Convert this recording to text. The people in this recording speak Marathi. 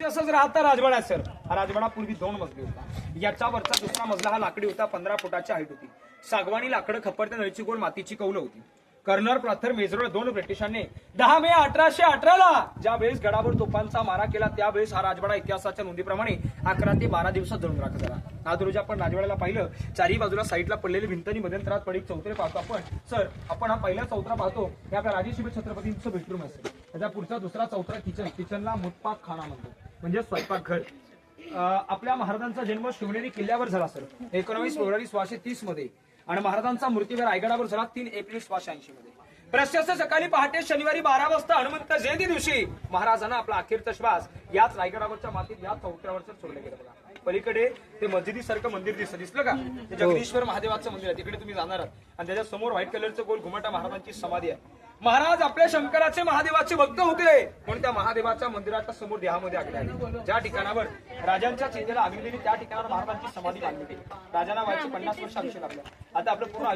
असंच राहता राजवाडा सर. हा राजवाडा पूर्वी 2 मजली होता. याचा वरचा दुसरा मजला हा लाकडी होता. 15 फुटाची हाईट होती. सागवानी लाकडं, खप्परच्या नळीची गोल मातीची कौलं होती. कर्नल प्राथर मेजर 2 ब्रिटिशांनी 10 मे 1818 ज्या वेळेस गडावर तोफांचा मारा केला त्यावेळेस हा राजवाडा इतिहासाच्या नोंदीप्रमाणे 11 ते 12 दिवसात जळून राख झाला. आज रोजी आपण राजवाड्याला पाहिलं, चारही बाजूला साईडला पडलेली भिंतनी मध्यंतरात पडीक चौतरे पाहतो आपण. सर आपण हा पहिला चौतरा पाहतो हे आपल्या राजेशिवाय छत्रपतींचं बेडरूम असेल. त्याचा पुढचा दुसरा चौतरा किचनला मुतपाक खाना म्हणतो, म्हणजे स्वयंपाकघर. आपल्या महाराजांचा जन्म शिवनेरी किल्ल्यावर झाला सर 19 फेब्रुवारी 1630 मध्ये, आणि महाराजांचा मृत्यूवेळ रायगडावर झाला 3 एप्रिल 1680 मध्ये. प्रशस्त सकाळी पहाटे शनिवारी 12 वाजता हनुमंत जयंती दिवशी महाराजांना आपला अखेरचा श्वास याच रायगडावरच्या मातीत या चौतऱ्यावर सोडले गेले. बघा पलीकडे ते मस्जिदीसारखं मंदिर दिसलं का, ते जगदीश्वर महादेवाचं मंदिर आहे. तिकडे तुम्ही जाणार आहात आणि त्याच्या समोर व्हाईट कलरचं गोल घुमटा महाराजांची समाधी आहे. महाराज आपल्या शंकराचे महादेवाचे भक्त होते म्हणून त्या महादेवाच्या मंदिराच्या समोर देहामध्ये आगले आले. ज्या ठिकाणावर राजांच्या चेंजेला आगली गेली त्या ठिकाणावर महाराजांची समाधी बांधली गेली. राजांना व्हायचे 50 वर्ष आयुष्य लागलं. आता आपलं पूर्ण